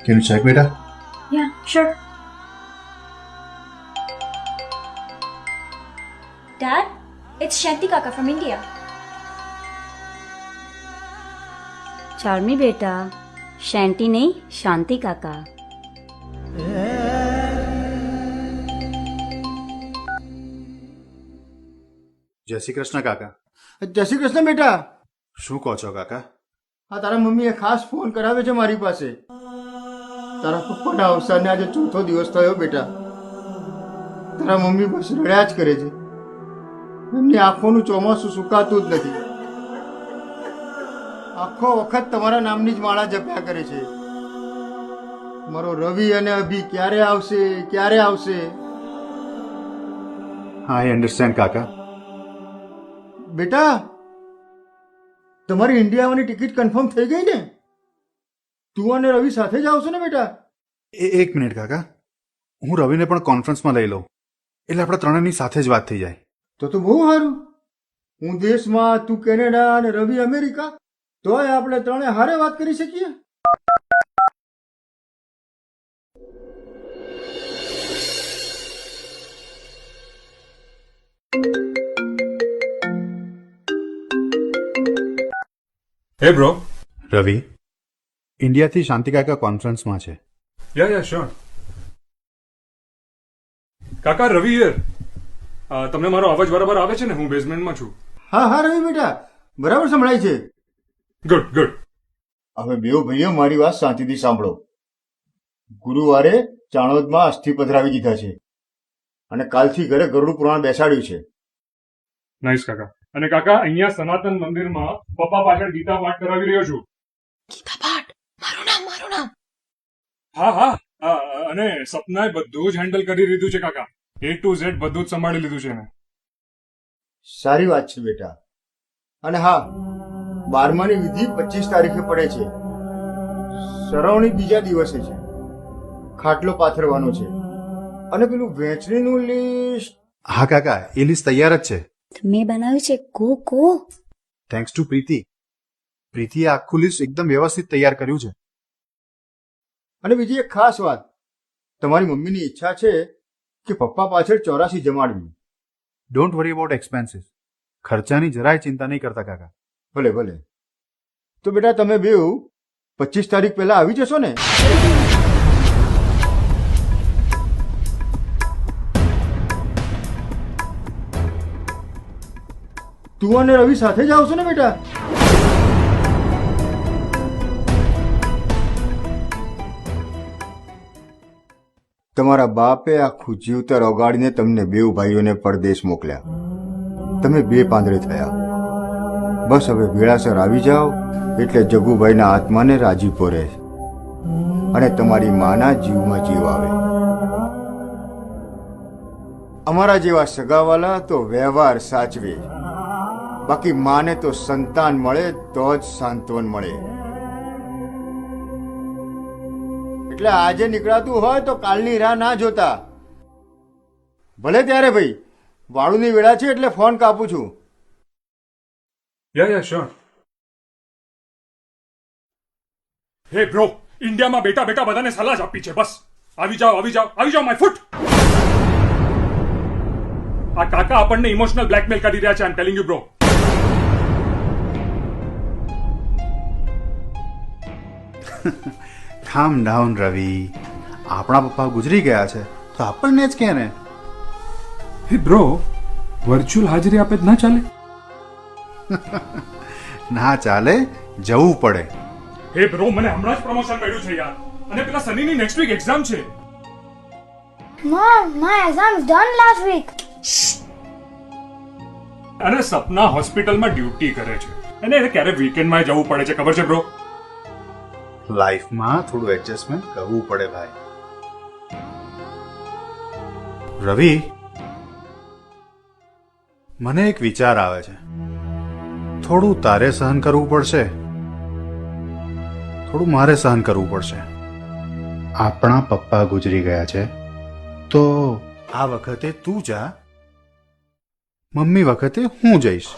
Can you check, beta? Yeah, sure. Dad, it's Shanti Kaka from India. Charmi बेटा, शांति नहीं शांति काका. જય શ્રી કૃષ્ણ કાકા. જય શ્રી કૃષ્ણ બેટા. શું કહો છો કાકા? આ તારા મમ્મીએ ખાસ ફોન કરાવ્યો છે મારી પાસે. તારા પપ્પાના અવસાનને આજે ચોથો દિવસ થયો બેટા. તારા મમ્મી બસ રડ્યા જ કરે છે. એમની આંખોનું ચોમાસું સુકાતું જ નથી. આખો વખત તમારા નામની જ માળા જપ્યા કરે છે. મારો રવિ અને અભી ક્યારે આવશે ક્યારે આવશે? આઈ અન્ડરસ્ટેન્ડ કાકા. બેટા, તમારી ઇન્ડિયા આવવાની ટિકિટ કન્ફર્મ થઈ ગઈ ને? તું અને રવિ સાથે જ આવશો ને બેટા? એક મિનિટ કાકા, હું રવિને પણ કોન્ફરન્સમાં લઈ લઉં, એટલે આપણે ત્રણેયની સાથે જ વાત થઈ જાય. તો બહુ સારું. હું દેશમાં, તું કેનેડા અને રવિ અમેરિકા, તોય આપણે ત્રણે હારે વાત કરી શકીએ. Hey bro. રવિ, ઇન્ડિયાથી શાંતિ કાકા કોન્ફરન્સમાં છે. Yeah, sure. કાકા રવિ હિયર. તમને મારો અવાજ બરાબર આવે છે ને? હું બેઝમેન્ટમાં છું. હા રવિ બેટા, બરાબર સંભળાય છે. ગુડ. હવે બેઉ ભાઈઓ મારી વાત શાંતિથી સાંભળો. ગુરુવારે ચાણોદમાં અસ્થિ પધરાવી દીધા છે અને કાલથી ઘરે ગરુડ પુરાણ બેસાડ્યું છે. નાઈસ કાકા. અને કાકા અહીંયા સનાતન મંદિરમાં પપ્પા પાછળ ગીતા પાઠ કરાવી રહ્યો છું. ગીતા પાઠ, મારું નામ. હા. અને સપનાએ બધું જ હેન્ડલ કરી લીધું છે કાકા. A to Z બધું જ સંભાળી લીધું છે એને. સારી વાત છે બેટા. અને હા, 12માની વિધિ 25 તારીખે પડે છે. સરવણી બીજા દિવસે છે. ખાટલો પાથરવાનો છે અને પેલું વહેંચણીનું લિસ્ટ. હા કાકા, એ લિસ્ટ તૈયાર જ છે. મેં બનાવ્યું છે. કો થેન્ક્સ ટુ પ્રીતિ. પ્રીતિએ આખું લિસ્ટ એકદમ વ્યવસ્થિત તૈયાર કર્યું છે. અને બીજી એક ખાસ વાત, તમારી મમ્મીની ઈચ્છા છે કે પપ્પા પાછળ 84 જમાડવી. Don't worry about expenses. ખર્ચાની જરાય ચિંતા નહીં કરતા કાકા. ભલે. તો બેટા તમે બેઉ 25 તારીખ પહેલા આવી જશો ને? તું અને રવિ સાથે જ આવશો ને બેટા? તમારા બાપે આખું જીવતર ઓગાળીને તમને બેઉ ભાઈઓને પરદેશ મોકલ્યા. તમે બે પાંદડે થયા. બસ હવે વેળાસર આવી જાઓ એટલે જગુભાઈના આત્માને રાજીપો રહે અને તમારી માના જીવમાં જીવ આવે. અમારા જેવા સગાવાલા તો વ્યવહાર સાચવે, બાકી માને તો સંતાન મળે તો જ સાંત્વન મળે. એટલે આજે નીકળાતું હોય તો કાલની રાહ ના જોતા. ભલે ત્યારે ભાઈ, વાળુની વેળા છે એટલે ફોન કાપું છું. Yeah, sure. હે બ્રો, ઇન્ડિયામાં બેટા બધાને સલાહ જ આપી છે. બસ આવી જાઓ માય ફૂટ. આ કાકા આપણને ઇમોશનલ બ્લેકમેલ કરી રહ્યા છે. આઈ એમ ટેલિંગ યુ બ્રો. કામ ડાઉન રવિ. આપણા પપ્પા ગુજરી ગયા છે તો આપણને જ કે ને. હે બ્રો, વર્ચ્યુઅલ હાજરી આપે જ ના ચાલે? ના ચાલે, જવું પડે. હે બ્રો, મને હમણાં જ પ્રમોશન મળ્યું છે યાર. અને પેલા સનીની નેક્સ્ટ વીક એક્ઝામ છે. Mom, my exam's done last week. અને સપના હોસ્પિટલમાં ડ્યુટી કરે છે અને એને ક્યારે વીકેન્ડમાં જવું પડે છે, ખબર છે બ્રો? લાઈફમાં થોડું એડજસ્ટમેન્ટ કરવું પડે ભાઈ. રવિ, મને એક વિચાર આવે છે. થોડું તારે સહન કરવું પડશે, થોડું મારે સહન કરવું પડશે. આપણા પપ્પા ગુજરી ગયા છે તો આ વખતે તું જા, મમ્મી વખતે હું જઈશ.